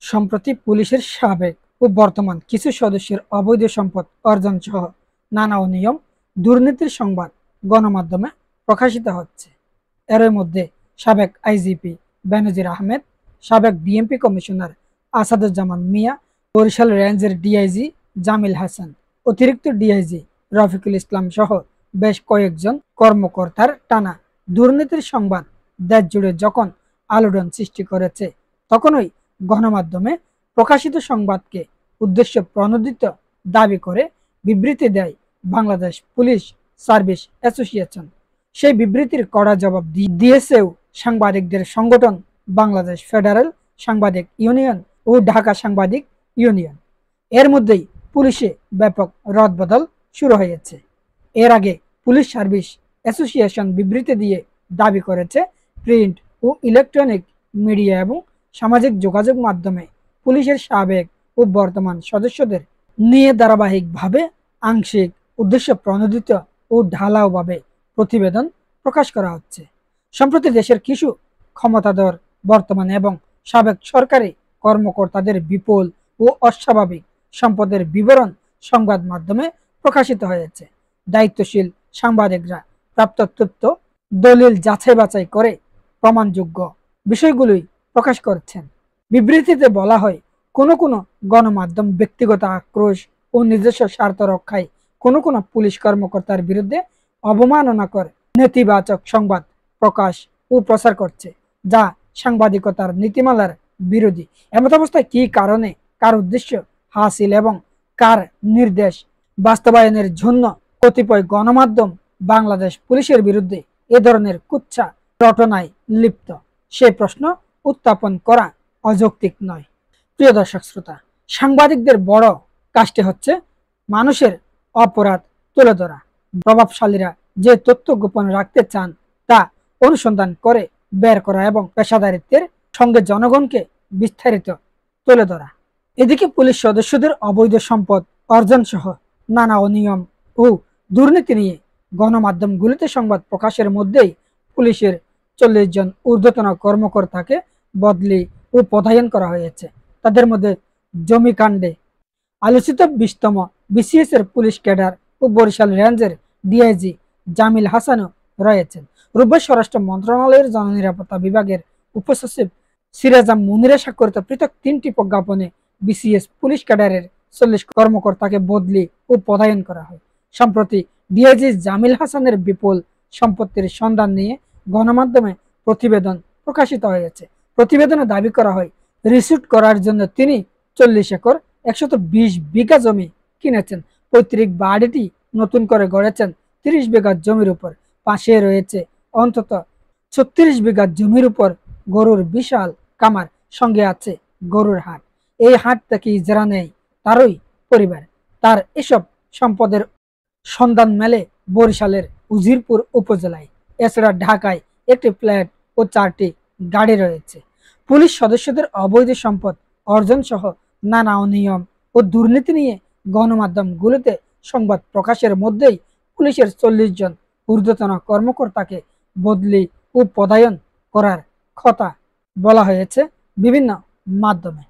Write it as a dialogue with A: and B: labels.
A: সম্প্রতি পুলিশের সাবেক ও বর্তমান কিছু সদস্যের অবৈধ সম্পদ অর্জন সহ নানা অনিয়ম, দুর্নীতির সংবাদ গণমাধ্যমে প্রকাশিত হচ্ছে। এর মধ্যে সাবেক আইজিপি বেনজির আহমেদ, সাবেক বিএমপি কমিশনার আসাদুজ্জামান মিয়া, বরিশাল রেঞ্জের ডিআইজি জামিল হাসান, অতিরিক্ত ডিআইজি রফিকুল ইসলাম সহ বেশ কয়েকজন কর্মকর্তার টানা দুর্নীতির সংবাদ দেশ জুড়ে যখন আলোড়ন সৃষ্টি করেছে, তখনই গণমাধ্যমে প্রকাশিত সংবাদকে উদ্দেশ্য প্রণোদিত দাবি করে বিবৃতি দেয় বাংলাদেশ পুলিশ সার্ভিস অ্যাসোসিয়েশন। সেই বিবৃতির কড়া জবাব দিয়েছেও সাংবাদিকদের সংগঠন বাংলাদেশ ফেডারেল সাংবাদিক ইউনিয়ন ও ঢাকা সাংবাদিক ইউনিয়ন। এর মধ্যেই পুলিশে ব্যাপক রদবদল শুরু হয়েছে। এর আগে পুলিশ সার্ভিস অ্যাসোসিয়েশন বিবৃতি দিয়ে দাবি করেছে, প্রিন্ট ও ইলেকট্রনিক মিডিয়া এবং সামাজিক যোগাযোগ মাধ্যমে পুলিশের সাবেক ও বর্তমান সদস্যদের নিয়ে ধারাবাহিকভাবে আংশিক, উদ্দেশ্য প্রণোদিত ও ঢালাওভাবে প্রতিবেদন প্রকাশ করা হচ্ছে। সম্প্রতি দেশের কিছু ক্ষমতাধর বর্তমান এবং সাবেক সরকারি কর্মকর্তাদের বিপুল ও অস্বাভাবিক সম্পদের বিবরণ সংবাদ মাধ্যমে প্রকাশিত হয়েছে। দায়িত্বশীল সাংবাদিকরা প্রাপ্ত তথ্য, দলিল যাচাই বাছাই করে প্রমাণযোগ্য বিষয়গুলোই প্রকাশ করছেন। বিবৃতিতে বলা হয়, কোনো কোনো গণমাধ্যম ব্যক্তিগত আক্রোশ ও নিজস্ব স্বার্থ রক্ষায় কোনো কোনো পুলিশ কর্মকর্তার বিরুদ্ধে অবমাননাকর নেতিবাচক সংবাদ প্রকাশ ও প্রচার করছে, যা সাংবাদিকতার নীতিমালার বিরোধী। এমত অবস্থায় কি কারণে, কার উদ্দেশ্য হাসিল এবং কার নির্দেশ বাস্তবায়নের জন্য কতিপয় গণমাধ্যম বাংলাদেশ পুলিশের বিরুদ্ধে এ ধরনের কুৎসা রটনায় লিপ্ত, সে প্রশ্ন উত্থাপন করা অযৌক্তিক নয়। প্রিয় দর্শক শ্রোতা, সাংবাদিকদের বড় কাজটি হচ্ছে মানুষের অপরাধ তুলে ধরা। প্রভাবশালীরা যে তথ্য গোপন রাখতে চান তা অনুসন্ধান করে বের করা এবং পেশাদারিত্বের সঙ্গে জনগণকে বিস্তারিত তুলে ধরা। এদিকে পুলিশ সদস্যদের অবৈধ সম্পদ অর্জন সহ নানা অনিয়ম ও দুর্নীতি নিয়ে গণমাধ্যমগুলিতে সংবাদ প্রকাশের মধ্যেই পুলিশের 40 জন ঊর্ধ্বতন কর্মকর্তাকে বদলি ও পদায়ন করা হয়েছে। তাদের মধ্যে জমিকাণ্ডে আলোচিত 20তম বিসিএস এর পুলিশ ক্যাডার ও বরিশাল রেঞ্জের ডিআইজি জামিল হাসানও রয়েছেন। রোববার স্বরাষ্ট্র মন্ত্রণালয়ের জননিরাপত্তা বিভাগের উপসচিব সিরাজাম মুনিরা স্বাক্ষরিত পৃথক 3টি প্রজ্ঞাপনে বিসিএস পুলিশ ক্যাডারের 40 কর্মকর্তাকে বদলি ও পদায়ন করা হয়। সম্প্রতি ডিআইজি জামিল হাসানের বিপুল সম্পত্তির সন্ধান নিয়ে গণমাধ্যমে প্রতিবেদন প্রকাশিত হয়েছে। প্রতিবেদনে দাবি করা হয়, রিসুট করার জন্য তিনি 40 একর 120 বিঘা জমি কিনেছেন। পৈতৃক বাড়িটি নতুন করে গড়েছেন 30 বিঘা জমির উপর। পাশে রয়েছে অন্তত 36 বিঘা জমির উপর গরুর বিশাল কামার, সঙ্গে আছে গরুর হাট। এই হাট থেকে ইজরা নেয় তারই পরিবার। তার এসব সম্পদের সন্ধান মেলে বরিশালের উজিরপুর উপজেলায়। এছাড়া ঢাকায় একটি ফ্ল্যাট ও 4টি গাড়ি রয়েছে। পুলিশ সদস্যদের অবৈধ সম্পদ অর্জন সহ নানা অনিয়ম ও দুর্নীতি নিয়ে গণমাধ্যমগুলোতে সংবাদ প্রকাশের মধ্যেই পুলিশের 40 জন ঊর্ধ্বতন কর্মকর্তাকে বদলি ও পদায়ন করার কথা বলা হয়েছে বিভিন্ন মাধ্যমে।